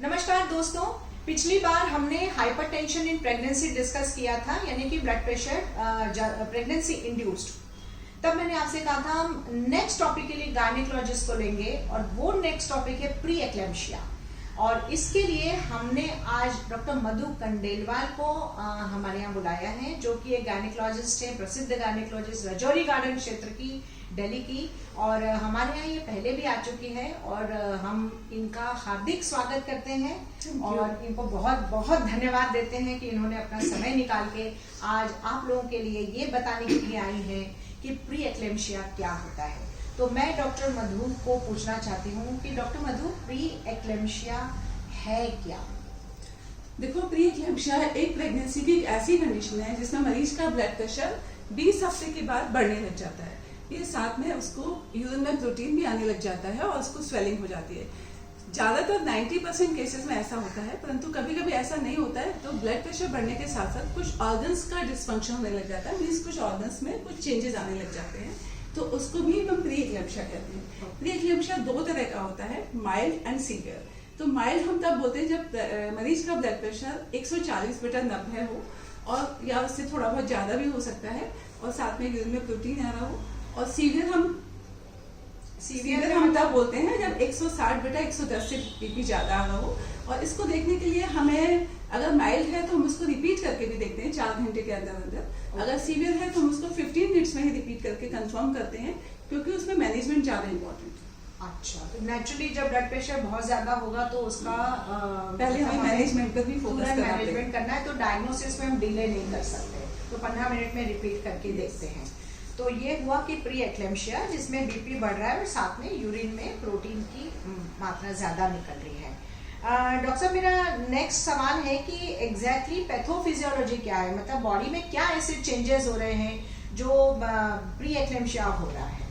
नमस्कार दोस्तों, पिछली बार हमने हाइपरटेंशन इन प्रेगनेंसी डिस्कस किया था, यानी कि ब्लड प्रेशर प्रेगनेंसी इंड्यूस्ड। तब मैंने आपसे कहा था हम नेक्स्ट टॉपिक के लिए गायनेकोलॉजिस्ट को लेंगे और वो नेक्स्ट टॉपिक है प्री एक्लेम्शिया। और इसके लिए हमने आज डॉक्टर मधु कंडेलवाल को हमारे यहाँ बुलाया है, जो कि एक गायनेकोलॉजिस्ट है, प्रसिद्ध गायनेकोलॉजिस्ट, रजौरी गार्डन क्षेत्र की, दिल्ली की। और हमारे यहाँ ये पहले भी आ चुकी है और हम इनका हार्दिक स्वागत करते हैं और इनको बहुत बहुत धन्यवाद देते हैं कि इन्होंने अपना समय निकाल के आज आप लोगों के लिए ये बताने के लिए आई हैं कि प्री एक्लेम्शिया क्या होता है। तो मैं डॉक्टर मधु को पूछना चाहती हूँ कि डॉक्टर मधु, प्री एक्लेम्शिया है क्या? देखो, प्री एक्लेम्शिया एक प्रेगनेंसी की एक ऐसी कंडीशन है जिसमें मरीज का ब्लड प्रेशर 20 हफ्ते के बाद बढ़ने लग जाता है। ये साथ में उसको यूरिन में प्रोटीन भी आने लग जाता है और उसको स्वेलिंग हो जाती है। ज्यादातर 90% केसेस में ऐसा होता है, परंतु कभी कभी ऐसा नहीं होता है। तो ब्लड प्रेशर बढ़ने के साथ साथ कुछ ऑर्गन्स का डिस्फंक्शन होने लग जाता है, मीन्स कुछ ऑर्गन्स में कुछ चेंजेस आने लग जाते हैं, तो उसको भी हम प्री एक्लेम्शिया कहते हैं। प्री एक्लेम्शिया दो तरह का होता है, माइल्ड एंड सीवियर। तो माइल्ड हम तब बोलते हैं जब मरीज का ब्लड प्रेशर 140/90 हो और या उससे थोड़ा बहुत ज्यादा भी हो सकता है और साथ में यूरिन में प्रोटीन आ रहा हो। और सीवियर हम तब बोलते हैं जब 160/110 से बीपी ज्यादा आ रहा हो। और इसको देखने के लिए हमें, अगर माइल्ड है तो हम उसको रिपीट करके भी देखते हैं 4 घंटे के अंदर अंदर। अगर सीवियर है तो हम उसको 15 मिनट्स में ही रिपीट करके कंफर्म करते हैं, क्योंकि उसमें मैनेजमेंट ज्यादा इम्पोर्टेंट है। अच्छा, तो नेचुरली जब ब्लड प्रेशर बहुत ज्यादा होगा तो उसका पहले हमें मैनेजमेंट पर भी फोकस करना है, तो डायग्नोसिस में हम डिले नहीं कर सकते, तो 15 मिनट में रिपीट करके देखते हैं। तो ये हुआ कि प्री एक्लेम्शिया, जिसमें बीपी बढ़ रहा है और साथ में यूरिन में प्रोटीन की मात्रा ज्यादा निकल रही है। डॉक्टर साहब, मेरा नेक्स्ट सवाल है कि एग्जैक्टली पैथोफिजियोलॉजी क्या है, मतलब बॉडी में क्या ऐसे चेंजेस हो रहे हैं जो प्री एक्लेम्शिया हो रहा है?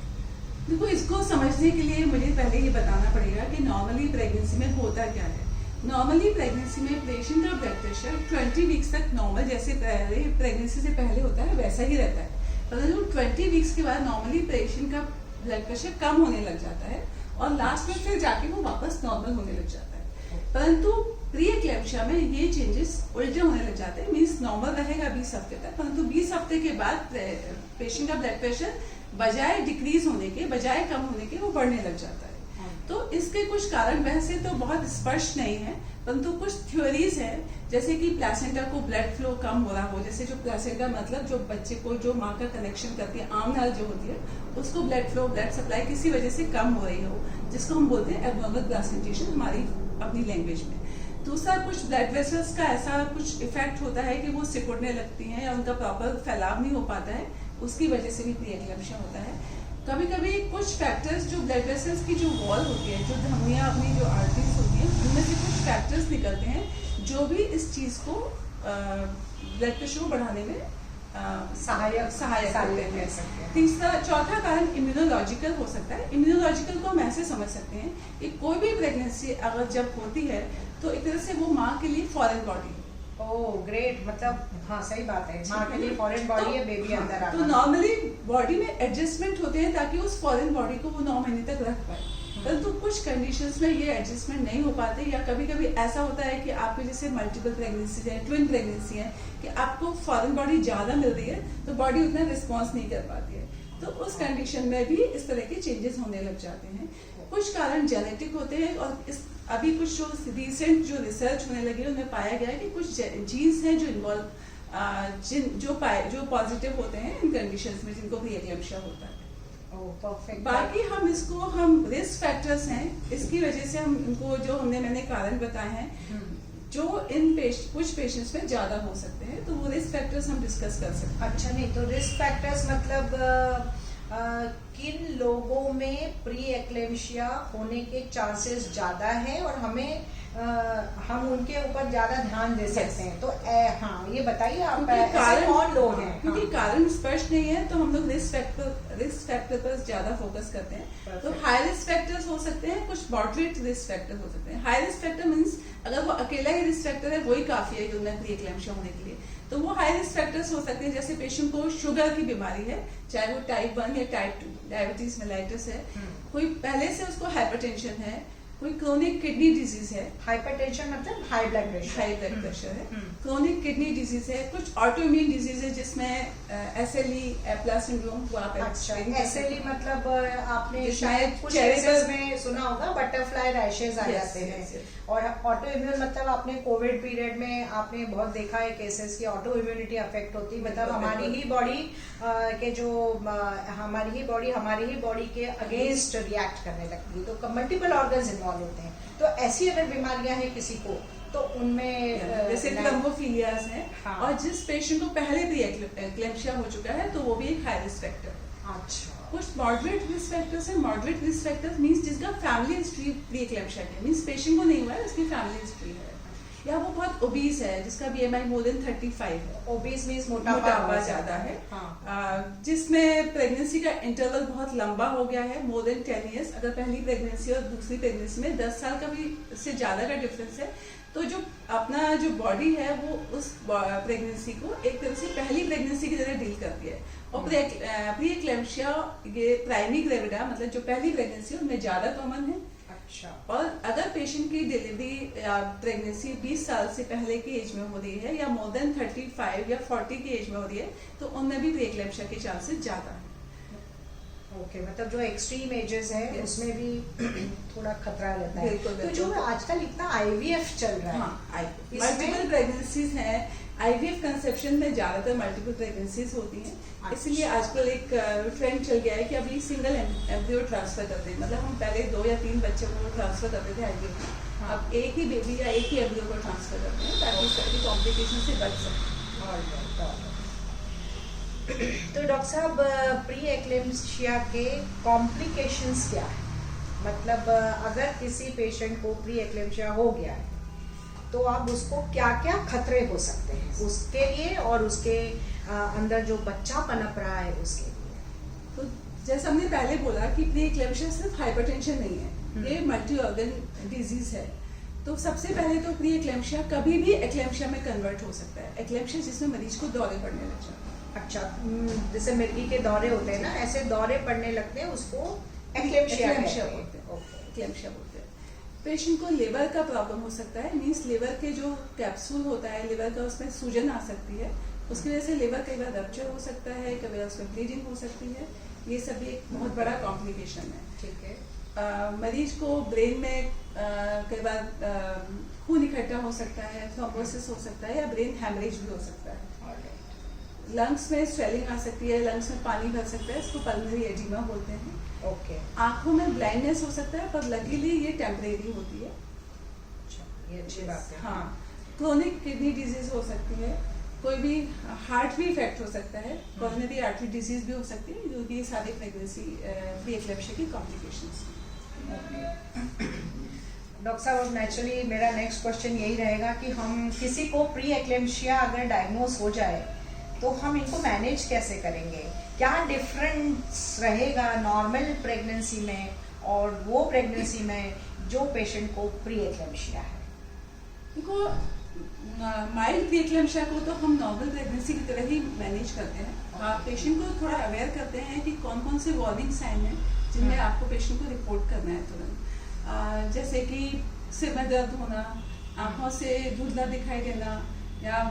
देखो, इसको समझने के लिए मुझे पहले ये बताना पड़ेगा कि नॉर्मली प्रेगनेंसी में होता क्या है। नॉर्मली प्रेगनेंसी में पेशेंट का ब्लड प्रेशर 20 वीक्स तक नॉर्मल जैसे प्रेगनेंसी से पहले होता है वैसा ही रहता है, परंतु 20 वीक्स के बाद नॉर्मली पेशेंट का ब्लड प्रेशर कम होने लग जाता है और लास्ट में फिर जाके वो वापस नॉर्मल होने लग जाता है। परंतु प्री एक्लेम्शिया में ये चेंजेस उल्टे होने लग जाते हैं, मीन्स नॉर्मल रहेगा 20 हफ्ते तक, परंतु 20 हफ्ते के बाद पेशेंट का ब्लड प्रेशर बजाय डिक्रीज होने के, बजाय कम होने के, वो बढ़ने लग जाता है। तो इसके कुछ कारण वैसे तो बहुत स्पष्ट नहीं है, परंतु कुछ थ्योरीज है, जैसे कि प्लेसेंटा को ब्लड फ्लो कम हो रहा हो, जैसे जो प्लेसेंटा मतलब जो बच्चे को जो माँ का कनेक्शन करती है, आम नाल जो होती है, उसको ब्लड फ्लो, ब्लड सप्लाई किसी वजह से कम हो रही हो, जिसको हम बोलते हैं एबनॉर्मल प्लेसेंटेशन हमारी अपनी लैंग्वेज में। दूसरा, कुछ ब्लड वेसल्स का ऐसा कुछ इफेक्ट होता है कि वो सिकुड़ने लगती हैं या उनका प्रॉपर फैलाव नहीं हो पाता है, उसकी वजह से भी प्री एक्लेम्शिया होता है। कभी कभी कुछ फैक्टर्स, जो ब्लड वेसल्स की जो वॉल होती है, जो धमनियाँ अपनी जो आर्टरीज होती हैं, उनमें से कुछ फैक्टर्स निकलते हैं जो भी इस चीज को ब्लड प्रेशर को बढ़ाने में सहायक होते हैं। तीसरा, चौथा कारण इम्यूनोलॉजिकल हो सकता है। इम्यूनोलॉजिकल को हम ऐसे समझ सकते हैं कि कोई भी प्रेगनेंसी अगर जब होती है तो एक तरह से वो माँ के लिए फॉरेन बॉडी। ओह ग्रेट, मतलब हाँ सही बात है, माँ के लिए फॉरेन बॉडी है, बेबी अंदर आता है। तो नॉर्मली बॉडी में एडजस्टमेंट होते हैं ताकि उस फॉरेन बॉडी को वो 9 महीने तक रख पाए, परंतु कुछ कंडीशंस में ये एडजस्टमेंट नहीं हो पाते, या कभी कभी ऐसा होता है कि आपको जैसे मल्टीपल प्रेगनेंसी है, ट्विन प्रेगनेंसी है, कि आपको फॉरेन बॉडी ज्यादा मिल रही है तो बॉडी उतना रिस्पॉन्स नहीं कर पाती है, तो उस कंडीशन में भी इस तरह के चेंजेस होने लग जाते हैं। कुछ कारण जेनेटिक होते हैं और अभी कुछ जो रिसेंट जो रिसर्च होने लगी है उनमें पाया गया है कि कुछ जीन्स हैं जो इन्वॉल्व जो पॉजिटिव होते हैं इन कंडीशंस में, जिनको प्री एक्लेम्शिया होता है। परफेक्ट। बाकी हम रिस्क फैक्टर्स हैं, इसकी वजह से हम इनको जो मैंने कारण बताए हैं जो कुछ पेशेंट्स में ज्यादा हो सकते हैं, तो वो रिस्क फैक्टर्स हम डिस्कस कर सकते हैं। अच्छा, नहीं तो रिस्क फैक्टर्स मतलब किन लोगों में प्री एक्लेम्शिया होने के चांसेस ज्यादा है और हम उनके ऊपर ज्यादा ध्यान दे सकते हैं, तो हाँ ये बताइए आप ऐसे कौन लोग हैं? क्योंकि कारण स्पष्ट नहीं है तो हम लोग रिस्क फैक्टर पर ज्यादा फोकस करते हैं। तो हाई रिस्क फैक्टर्स हो सकते हैं, कुछ मॉडरेट रिस्क फैक्टर हो सकते हैं। हाई रिस्क फैक्टर मीन्स अगर वो अकेला ही रिस्क फैक्टर है वही काफी है यूरिनरी प्री एक्लेम्शिया होने के लिए, तो वो हाई रिस्क फैक्टर्स हो सकते हैं। जैसे पेशेंट को शुगर की बीमारी है, चाहे वो टाइप 1 या टाइप 2 डायबिटीज मेलाइटिस है, कोई पहले से उसको हाइपरटेंशन है, कोई क्रोनिक किडनी डिजीज है, हाइपरटेंशन मतलब high blood pressure, high blood pressure है, क्रोनिक किडनी डिजीज है, कुछ ऑटोइम्यून डिजीज है जिसमें SLE, एप्ला सिंड्रोम वो आप अच्छा experience कर SLE सकते हैं। मतलब आपने जिसमें शायद कुछ चेहरे केसेस पर- में सुना होगा बटरफ्लाई रैशेज आ Yes, जाते हैं yes, yes. और ऑटो इम्यून मतलब आपने कोविड पीरियड में आपने बहुत देखा है केसेस की ऑटो इम्यूनिटी अफेक्ट होती है, मतलब बिल्कुल, हमारी बिल्कुल। ही बॉडी के जो हमारी ही बॉडी के अगेंस्ट रिएक्ट करने लगती है, तो मल्टीपल ऑर्गन्स इन्वॉल्व होते हैं। तो ऐसी अगर बीमारियां हैं किसी को तो उनमें जैसे थ्रोम्बोफिलियाज है, हाँ। और जिस पेशेंट को पहले भी एक्लेम्शिया हो चुका है तो वो भी एक हाई रिस्क फैक्टर है। अच्छा कुछ मॉडरेट रिस्क फैक्टर्स है। मॉडरेट रिस्क फैक्टर्स मींस जिसका फैमिली हिस्ट्री प्री एक्लेम्शिया की, मींस पेशेंट को नहीं हुआ है, उसकी फैमिली हिस्ट्री है, या वो बहुत ओबीस है जिसका BMI मोर देन 35 है, ओबीस मींस मोटापा ज्यादा है, हाँ। जिसमें प्रेगनेंसी का इंटरवल बहुत लंबा हो गया है, मोर देन 10 years, अगर पहली प्रेगनेंसी और दूसरी प्रेगनेंसी में 10 साल का भी से ज्यादा का डिफरेंस है, तो जो अपना जो बॉडी है वो उस प्रेगनेंसी को एक तरह से पहली प्रेगनेंसी की तरह डील करती है। और प्री एक्लेम्शिया ये प्राइमरी ग्रेविडा मतलब जो पहली प्रेगनेंसी है उनमें ज्यादा कॉमन है। अच्छा और अगर पेशेंट की डिलीवरी या प्रेगनेंसी 20 साल से पहले की एज में हो रही है या मोर देन 35 या 40 की एज में हो रही है तो उनमें भी प्री एक्लेम्शिया के चांसेस ज्यादा है। ओके मतलब जो एक्सट्रीम एजेस है Yes. उसमें भी थोड़ा खतरा रहता है। बिल्कुल, तो जो बिल्कुल। आजकल इतना IVF चल रहा है, इसमें- मल्टीपल प्रेगनेंसीज हैं। IVF कंसेप्शन में ज्यादातर मल्टीपल प्रेगनेंसीज होती हैं, इसलिए आजकल एक ट्रेंड चल गया है कि अभी सिंगल एम्ब्रियो ट्रांसफर करते हैं, मतलब हम पहले 2 या 3 बच्चों को ट्रांसफर करते थे IVF में, हाँ। अब एक ही बेबी या एक ही एम्ब्रियो को ट्रांसफर करते हैं ताकि सारी कॉम्प्लिकेशन से बच सकें। तो डॉक्टर साहब प्री एक्लेम्शिया के कॉम्प्लिकेशंस क्या है? मतलब अगर किसी पेशेंट को प्री एक्लेम्शिया हो गया है तो आप उसको क्या क्या खतरे हो सकते हैं उसके लिए और उसके अंदर जो बच्चा पनप रहा है उसके लिए? तो जैसे हमने पहले बोला कि प्री एक्लेम्शिया सिर्फ हाइपरटेंशन नहीं है, ये मल्टी ऑर्गन डिजीज है। तो सबसे पहले तो प्री एक्लेम्शिया कभी भी एक्लेम्शिया में कन्वर्ट हो सकता है। एक्लेम्शिया जिसमें मरीज को दौरे पड़ने लग जाते हैं, अच्छा जैसे मिर्गी के दौरे होते हैं ना, ऐसे दौरे पड़ने लगते हैं, उसको एक्लेम्शिया एक्लेम्शिया कहते बोलते हैं। हैं। ओके। एक्लेम्शिया बोलते हैं। पेशेंट को लिवर का प्रॉब्लम हो सकता है, मींस लिवर के जो कैप्सूल होता है लिवर का उसमें सूजन आ सकती है, उसकी वजह से लिवर कई बार रप्चर हो सकता है, कई बार उसमें ब्लीडिंग हो सकती है, ये सब भी एक बहुत बड़ा कॉम्प्लिकेशन है। ठीक है। मरीज को ब्रेन में कई बार खून इकट्ठा हो सकता है, थ्रोम्बोसिस हो सकता है या ब्रेन हैमरेज भी हो सकता है। लंग्स में स्वेलिंग आ सकती है, लंग्स में पानी भर सकता है, इसको पल्मोनरी एडिमा बोलते हैं। ओके। आंखों में ब्लाइंडनेस हो सकता है, पर लकीली ये टेम्परेरी होती है। अच्छा ये अच्छी बात है। हाँ, क्रोनिक किडनी डिजीज हो सकती है, कोई भी हार्ट भी इफेक्ट हो सकता है, कोरोनरी आर्टरी डिजीज भी हो सकती है, जो कि सारी प्रेगनेंसी प्री एक्लेम्शिया की कॉम्प्लिकेशंस। डॉक्टर साहब अब नेचुरली मेरा नेक्स्ट क्वेश्चन यही रहेगा कि हम किसी को प्री एक्लेम्शिया अगर डायग्नोज हो जाए तो हम इनको मैनेज कैसे करेंगे? क्या डिफरेंस रहेगा नॉर्मल प्रेगनेंसी में और वो प्रेगनेंसी में जो पेशेंट को प्री एक्लेम्शिया है? देखो, माइल्ड प्री एक्लेम्शिया को तो हम नॉर्मल प्रेगनेंसी की तरह ही मैनेज करते हैं। पेशेंट को थोड़ा अवेयर करते हैं कि कौन कौन से वार्निंग साइन हैं जिनमें आपको पेशेंट को रिपोर्ट करना है तुरंत, जैसे कि सिर में दर्द होना, आंखों से धुंधला दिखाई देना, या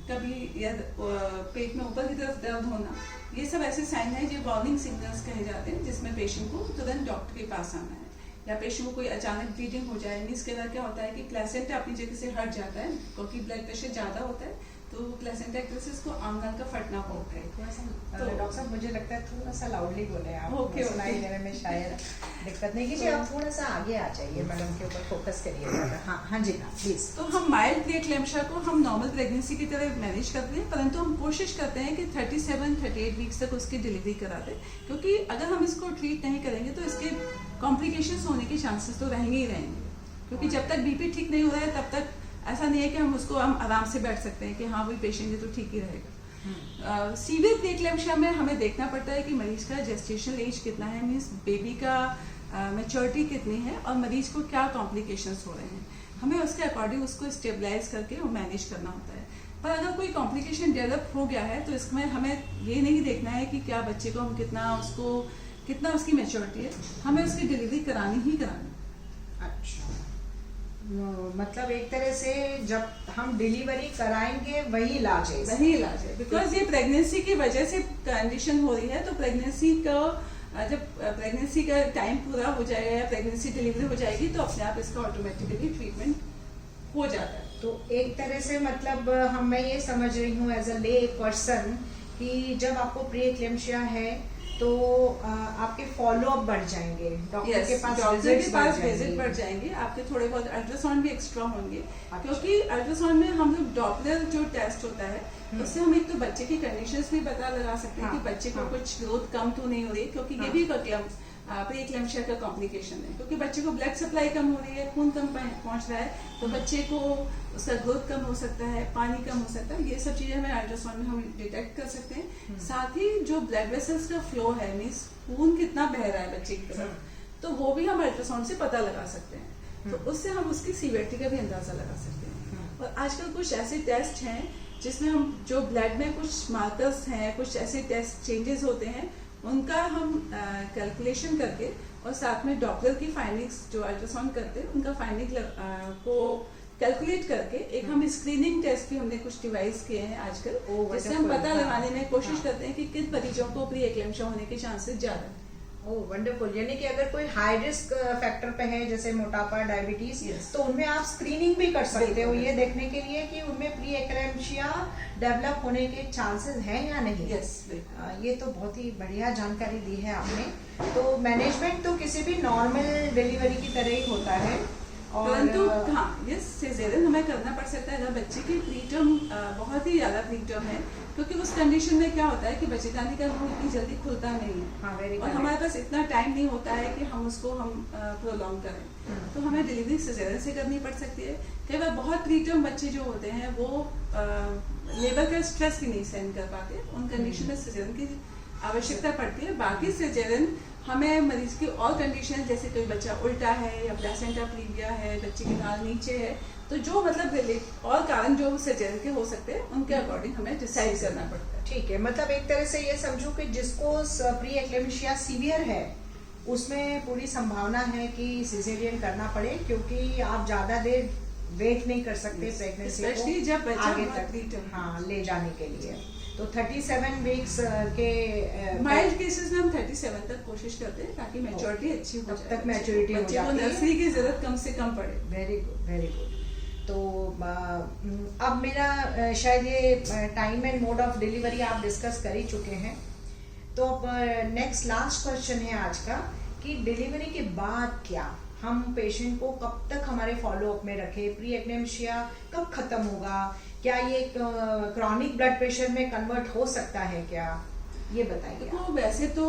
कभी या पेट में ऊपर की तरफ दर्द होना, ये सब ऐसे साइन है जो वार्निंग सिग्नल्स कहे जाते हैं, जिसमें पेशेंट को तुरंत डॉक्टर के पास आना है। या पेशेंट को कोई अचानक ब्लीडिंग हो जाए, इसके बाद क्या होता है कि प्लेसेंटा अपनी जगह से हट जाता है क्योंकि ब्लड प्रेशर ज्यादा होता है, तो प्लेसेंटा एक तरह से इसको आंगन का फटना बोलते हैं। तो डॉक्टर साहब मुझे लगता है थोड़ा सा लाउडली बोले आप, ओके, सुनाई ओके। देने में शायद दिक्कत नहीं कीजिए, आप थोड़ा सा आगे आ जाइए, मैडम के ऊपर फोकस करिए। हाँ हाँ जी हाँ प्लीज। तो हम माइल्ड प्री एक्लेम्शिया को हम नॉर्मल प्रेगनेंसी की तरह मैनेज करते हैं, परंतु हम कोशिश करते हैं कि 37-38 वीक्स तक उसकी डिलीवरी करा दें, क्योंकि अगर हम इसको ट्रीट नहीं करेंगे तो इसके कॉम्प्लिकेशंस होने के चांसेस तो रहेंगे ही रहेंगे, क्योंकि जब तक बीपी ठीक नहीं हो रहा है तब तक ऐसा नहीं है कि हम आराम से बैठ सकते हैं कि हाँ वही पेशेंट है तो ठीक ही रहेगा। सीवियर प्री एक्लेम्शिया में हमें देखना पड़ता है कि मरीज का जेस्टेशनल एज कितना है, मीन्स बेबी का मैच्योरिटी कितनी है और मरीज को क्या कॉम्प्लिकेशंस हो रहे हैं, हमें उसके अकॉर्डिंग उसको स्टेबलाइज करके वो मैनेज करना होता है। पर अगर कोई कॉम्प्लिकेशन डेवलप हो गया है तो इसमें हमें ये नहीं देखना है कि क्या बच्चे को हम कितना उसकी मैच्योरिटी है, हमें उसकी डिलीवरी करानी ही करानी। मतलब एक तरह से जब हम डिलीवरी कराएंगे वही इलाज है, वही इलाज है। बिकॉज ये प्रेगनेंसी की वजह से कंडीशन हो रही है, तो प्रेगनेंसी का जब प्रेगनेंसी का टाइम पूरा हो जाएगा या प्रेगनेंसी डिलीवरी हो जाएगी तो अपने आप इसका ऑटोमेटिकली ट्रीटमेंट हो जाता है। तो एक तरह से मतलब मैं ये समझ रही हूँ एज अ ले पर्सन कि जब आपको प्री एक्लेम्शिया है तो आपके फॉलो अप बढ़ जाएंगे, डॉक्टर के पास विजिट बढ़ जाएंगे, आपके थोड़े बहुत अल्ट्रासाउंड भी एक्स्ट्रा होंगे। क्योंकि अल्ट्रासाउंड में हम लोग डॉपलर जो टेस्ट होता है उससे हम एक तो बच्चे की कंडीशंस भी पता लगा सकते हैं कि बच्चे को कुछ ग्रोथ कम तो नहीं हो रही, क्योंकि ये भी प्री एक्लेम्शिया का कॉम्प्लिकेशन है। क्योंकि बच्चे को ब्लड सप्लाई कम हो रही है, खून कम पहुंच रहा है, तो बच्चे को उसका ग्रोथ कम हो सकता है, पानी कम हो सकता है। ये सब चीजें हमें अल्ट्रासाउंड में हम डिटेक्ट कर सकते हैं। साथ ही जो ब्लड वेसल्स का फ्लो है, मीन्स खून कितना बह रहा है बच्चे की तरफ, तो वो भी हम अल्ट्रासाउंड से पता लगा सकते हैं। तो उससे हम उसकी सीवियरिटी का भी अंदाजा लगा सकते हैं। और आजकल कुछ ऐसे टेस्ट हैं जिसमें हम जो ब्लड में कुछ मार्कर्स हैं, कुछ ऐसे टेस्ट चेंजेस होते हैं, उनका हम कैलकुलेशन करके और साथ में डॉक्टर की फाइंडिंग्स जो अल्ट्रासाउंड करते हैं उनका फाइंडिंग को कैलकुलेट करके एक हम स्क्रीनिंग टेस्ट भी हमने कुछ डिवाइस किए हैं आजकल, जिससे हम पता लगाने में कोशिश करते हैं कि किन मरीजों को प्री एक्लेम्शिया होने के चांसेस ज्यादा है। ओह वंडरफुल। यानी कि अगर कोई हाई रिस्क फैक्टर पे है जैसे मोटापा, डायबिटीज, तो उनमें आप स्क्रीनिंग भी कर सकते हो ये देखने के लिए कि उनमें प्री एक्लेम्शिया डेवलप होने के चांसेस हैं या नहीं। ये तो बहुत ही बढ़िया जानकारी दी है आपने। तो मैनेजमेंट तो किसी भी नॉर्मल डिलीवरी की तरह ही होता है, परंतु हाँ ये सिजेरियन हमें करना पड़ सकता है अगर बच्चे की प्रीटर्म बहुत ही ज्यादा प्रीटर्म है, क्योंकि उस कंडीशन में क्या होता है कि बच्चेदानी का मुंह इतनी जल्दी खुलता नहीं है। हाँ, और हमारे पास इतना टाइम नहीं होता है कि हम उसको प्रोलॉन्ग करें, तो हमें डिलीवरी सिजेरियन से करनी पड़ सकती है। कई बार बहुत प्रीटर्म बच्चे जो होते हैं वो लेबर का स्ट्रेस भी नहीं सहन कर पाते, उन कंडीशन में सिजेरियन की आवश्यकता पड़ती है। बाकी सिजेरियन हमें मरीज की और कंडीशन, जैसे कोई बच्चा उल्टा है या प्लेसेंटा प्रीविया है, बच्चे की नाल नीचे है, तो जो मतलब और कारण जो सिजेरियन के हो सकते हैं उनके अकॉर्डिंग हमें डिसाइड करना पड़ता है। ठीक है, मतलब एक तरह से ये समझो कि जिसको प्री एक्लेम्शिया सीवियर है उसमें पूरी संभावना है कि सिजेरियन करना पड़े, क्योंकि आप ज्यादा देर वेट नहीं कर सकते प्रेगनेंसी को जब आगे तक हाँ ले जाने के लिए। तो 37 वीक्स के माइल्ड केसेस में हम 37 तक कोशिश करते हैं ताकि मैच्योरिटी अच्छी हो जाए, तब तक मैच्योरिटी हो जाती है, नर्सरी की जरूरत कम से कम पड़े। Very good, very good. तो अब मेरा शायद ये time and mode of delivery आप डिस्कस कर ही चुके हैं, तो अब नेक्स्ट लास्ट क्वेश्चन है आज का कि डिलीवरी के बाद क्या हम पेशेंट को कब तक हमारे फॉलो अप में रखें, प्री एक्लेम्शिया कब खत्म होगा, क्या ये क्रॉनिक ब्लड प्रेशर में कन्वर्ट हो सकता है क्या, ये बताइए। तो वैसे तो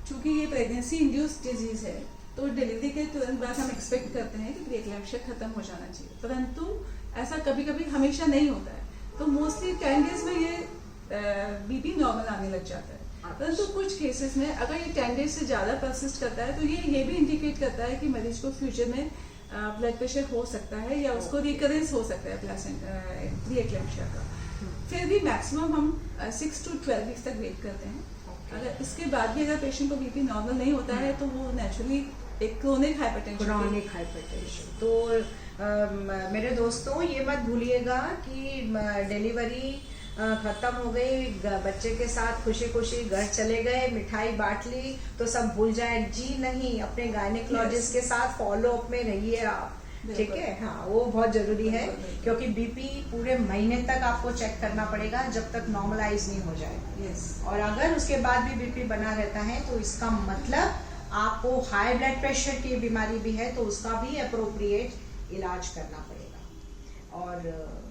चूंकि ये प्रेगनेंसी इंड्यूस्ड डिजीज है तो डिलीवरी के तुरंत बाद हम एक्सपेक्ट करते हैं कि प्री एक्लेम्शिया खत्म हो जाना चाहिए, परंतु ऐसा कभी कभी हमेशा नहीं होता है। तो मोस्टली 10 डेज में ये बीपी नॉर्मल आने लग जाता है, परंतु कुछ केसेस में अगर ये 10 डेज से ज्यादा परसिस्ट करता है तो ये भी इंडिकेट करता है कि मरीज को फ्यूचर में ब्लड प्रेशर हो सकता है या उसको रिकरेंस हो सकता है प्री एक्लेम्शिया का। फिर भी मैक्सिमम हम 6 to 12 वीक्स तक वेट करते हैं। अगर इसके बाद भी अगर पेशेंट को बीपी नॉर्मल नहीं होता है तो वो नेचुरली एक क्रोनिक हाइपरटेंशन। तो मेरे दोस्तों ये मत भूलिएगा कि डिलीवरी खत्म हो गई, बच्चे के साथ खुशी खुशी घर चले गए, मिठाई बांट ली तो सब भूल जाए, जी नहीं, अपने गायनेकोलॉजिस्ट के साथ फॉलो अप में रहिए आप, ठीक है। हाँ वो बहुत जरूरी है, क्योंकि बीपी पूरे महीने तक आपको चेक करना पड़ेगा जब तक नॉर्मलाइज नहीं हो जाए। और अगर उसके बाद भी बीपी बना रहता है तो इसका मतलब आपको हाई ब्लड प्रेशर की बीमारी भी है, तो उसका भी अप्रोप्रिएट इलाज करना पड़ेगा। और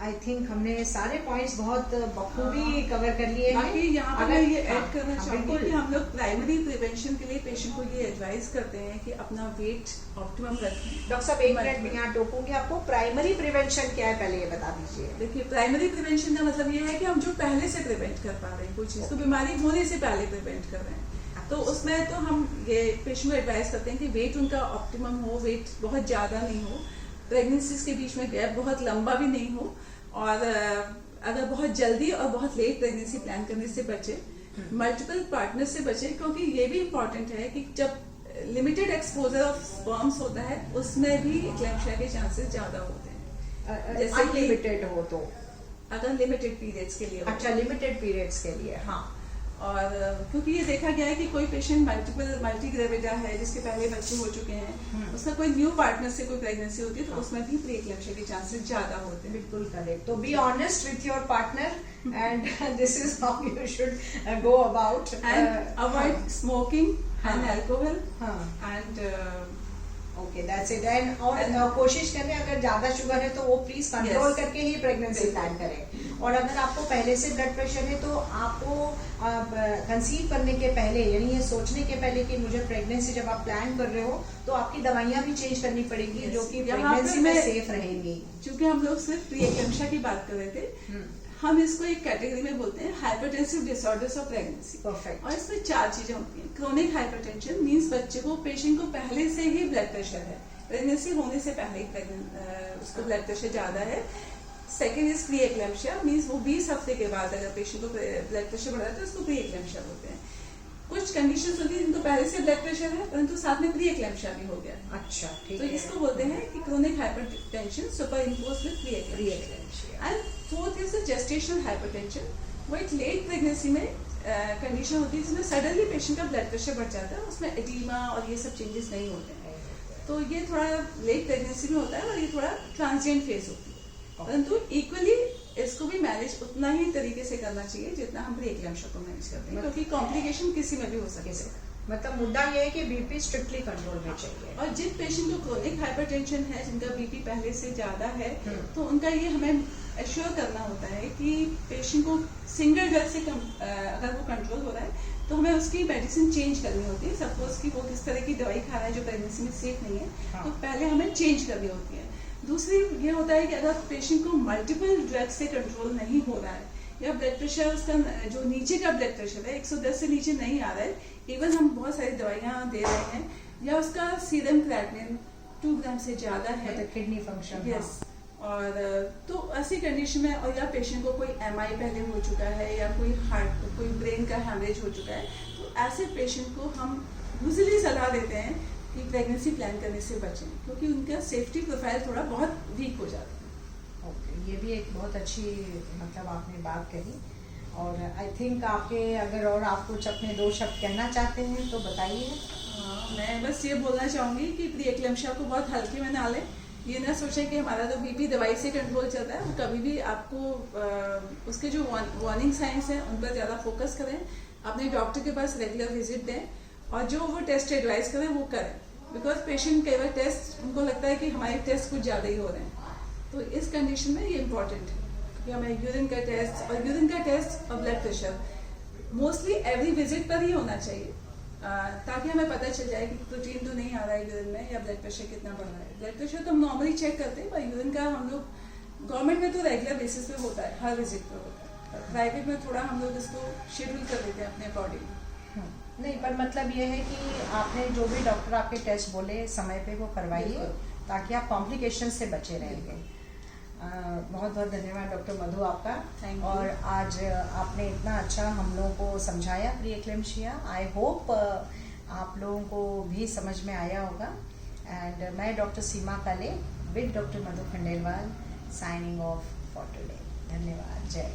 आई थिंक हमने सारे पॉइंट्स बहुत बखूबी कवर कर लिए हैं। बाकी यहाँ पर मैं ये ऐड करना चाहूंगी कि हम लोग प्राइमरी प्रिवेंशन के लिए पेशेंट को ये एडवाइस करते हैं कि अपना वेट ऑप्टिमम रखें। डॉक्टर साहब एक मिनट में यहाँ टोकूंगी आपको, प्राइमरी प्रिवेंशन क्या है पहले ये बता दीजिए। देखिए प्राइमरी प्रिवेंशन का मतलब ये है कि हम जो पहले से प्रिवेंट कर पा रहे हैं, कोई चीज को बीमारी होने से पहले प्रिवेंट कर रहे हैं, तो उसमें तो हम ये पेशेंट को एडवाइस करते हैं कि वेट उनका ऑप्टिमम हो, वेट बहुत ज्यादा नहीं हो, प्रेगनेंसीज के बीच में गैप बहुत लंबा भी नहीं हो, और अगर बहुत जल्दी और बहुत लेट प्रेगनेंसी प्लान करने से बचे, मल्टीपल पार्टनर से बचे, क्योंकि ये भी इम्पोर्टेंट है कि जब लिमिटेड एक्सपोजर ऑफ स्पर्म्स होता है उसमें भी एक्लैम्पशिया के चांसेस ज्यादा होते हैं। जैसे कि अनलिमिटेड हो तो, अगर लिमिटेड पीरियड्स के लिए हो। अच्छा, लिमिटेड पीरियड्स के लिए, हाँ। और क्योंकि ये देखा गया है कि कोई पेशेंट मल्टी ग्रेविडा है जिसके पहले बच्चे हो चुके हैं, उसका कोई न्यू पार्टनर से कोई प्रेगनेंसी होती है तो उसमें भी प्री एक्लैम्पशिया के चांसेस ज्यादा होते हैं। बिल्कुल करेक्ट। तो be honest with your partner and this is how you should go about, and avoid smoking and alcohol हाँ and okay, that's it. And और कोशिश करें अगर ज्यादा शुगर है तो वो प्लीज कंट्रोल Yes. करके ही प्रेगनेंसी प्लान करें। और अगर आपको पहले से ब्लड प्रेशर है तो आपको कंसीव करने के पहले, यानी ये सोचने के पहले कि मुझे प्रेगनेंसी जब आप प्लान कर रहे हो तो आपकी दवाइयां भी चेंज करनी पड़ेगी, Yes. जो कि यहाँ पे प्रेगनेंसी में मैं- सेफ रहेंगी। चूंकि हम लोग सिर्फ प्री एक्लैम्पशिया की बात कर रहे थे, हम इसको एक कैटेगरी में बोलते हैं hypertensive disorders of pregnancy. Perfect. और इसमें 4 चीजें होती हैं। क्रोनिक हाइपरटेंशन मींस बच्चे को, पेशेंट को पहले से ही ब्लड प्रेशर है, प्रेगनेंसी होने से पहले ही उसको ब्लड प्रेशर ज्यादा है। सेकेंड इज प्री एक्लैम्पशिया मींस वो 20 हफ्ते के बाद अगर पेशेंट को ब्लड प्रेशर बढ़ा है तो उसको प्री एक्लैम्पशिया बोलते हैं। कुछ कंडीशंस होती है जिनको पहले से ब्लड प्रेशर है परंतु साथ में प्री एक्लैम्पशिया भी हो गया। अच्छा, ठीक तो है। इसको बोलते हैं कि chronic hypertension super impose with pre eclampsia. And fourth is the gestational hypertension. वो एक लेट प्रेगनेंसी में कंडीशन होती है जिसमें सडनली पेशेंट का ब्लड प्रेशर बढ़ जाता है, उसमें एडीमा और ये सब चेंजेस नहीं होते हैं। तो ये थोड़ा लेट प्रेगनेंसी में होता है और ये थोड़ा ट्रांजिएंट फेज होती है, परंतु इक्वली इसको भी मैनेज उतना ही तरीके से करना चाहिए जितना हम प्री एक्लैम्पशिया को मैनेज करते हैं, क्योंकि कॉम्प्लिकेशन किसी में भी हो सकती है। मतलब मुद्दा ये है कि बीपी स्ट्रिक्टली कंट्रोल में चाहिए। और जिन पेशेंट को क्रोनिक हाइपरटेंशन है, जिनका बीपी पहले से ज्यादा है, तो उनका ये हमें एश्योर करना होता है कि पेशेंट को सिंगल ड्रग से अगर वो कंट्रोल हो रहा है तो हमें उसकी मेडिसिन चेंज करनी होती है। सपोज कि वो किस तरह की दवाई खा रहा है जो प्रेगनेंसी में सेफ नहीं है, तो पहले हमें चेंज करनी होती है। दूसरी ये होता है कि अगर पेशेंट को मल्टीपल ड्रग से कंट्रोल नहीं हो रहा है या ब्लड प्रेशर उसका जो नीचे का ब्लड प्रेशर है 110 से नीचे नहीं आ रहा है, इवन हम बहुत सारी दवाइयाँ दे रहे हैं, या उसका सीरम क्रेटिनिन 2 ग्राम से ज्यादा है, मतलब किडनी फंक्शन। यस। और तो ऐसी कंडीशन में, और या पेशेंट को कोई एमआई पहले हो चुका है या कोई ब्रेन का हैमरेज हो चुका है, तो ऐसे पेशेंट को हम यूजुअली सलाह देते हैं कि प्रेगनेंसी प्लान करने से बचें, क्योंकि उनका सेफ्टी प्रोफाइल थोड़ा बहुत वीक हो जाता है। ओके, ये भी एक बहुत अच्छी मतलब आपने बात कही। और आई थिंक आपके अगर और आप कुछ अपने 2 शब्द कहना चाहते हैं तो बताइए। मैं बस ये बोलना चाहूँगी कि प्री एक्लैम्पशिया को बहुत हल्के में ना लें। ये ना सोचें कि हमारा तो बीपी दवाई से कंट्रोल चल रहा है, वो कभी भी आपको उसके जो वार्निंग साइंस हैं उन पर ज़्यादा फोकस करें, अपने डॉक्टर के पास रेगुलर विजिट दें और जो वो टेस्ट एडवाइस करें वो करें। बिकॉज पेशेंट कई बार टेस्ट उनको लगता है कि हमारे टेस्ट कुछ ज़्यादा ही हो रहे हैं, तो इस कंडीशन में ये इम्पॉर्टेंट है कि हमें यूरिन का टेस्ट और blood pressure mostly every visit पर ही होना चाहिए, ताकि हमें पता चल जाए कि प्रोटीन तो नहीं आ रहा है यूरिन में या ब्लड प्रेशर कितना बढ़ रहा है। ब्लड प्रेशर तो हम नॉर्मली चेक करते हैं, पर यूरिन का हम लोग गवर्नमेंट में तो रेगुलर बेसिस पे होता है, हर विजिट पे होता है। प्राइवेट में थोड़ा हम लोग इसको शेड्यूल कर देते हैं अपने अकॉर्डिंग। नहीं, पर मतलब ये है कि आपने जो भी डॉक्टर आपके टेस्ट बोले समय पे वो करवाइए ताकि आप कॉम्प्लिकेशन से बचे रहेंगे। बहुत बहुत धन्यवाद डॉक्टर मधु आपका। Thank you. और आज आपने इतना अच्छा हम लोगों को समझाया प्री एक्लैम्पशिया। आई होप आप लोगों को भी समझ में आया होगा। एंड मैं डॉक्टर सीमा काले with doctor Madhu Khandelwal signing off for today. धन्यवाद। जय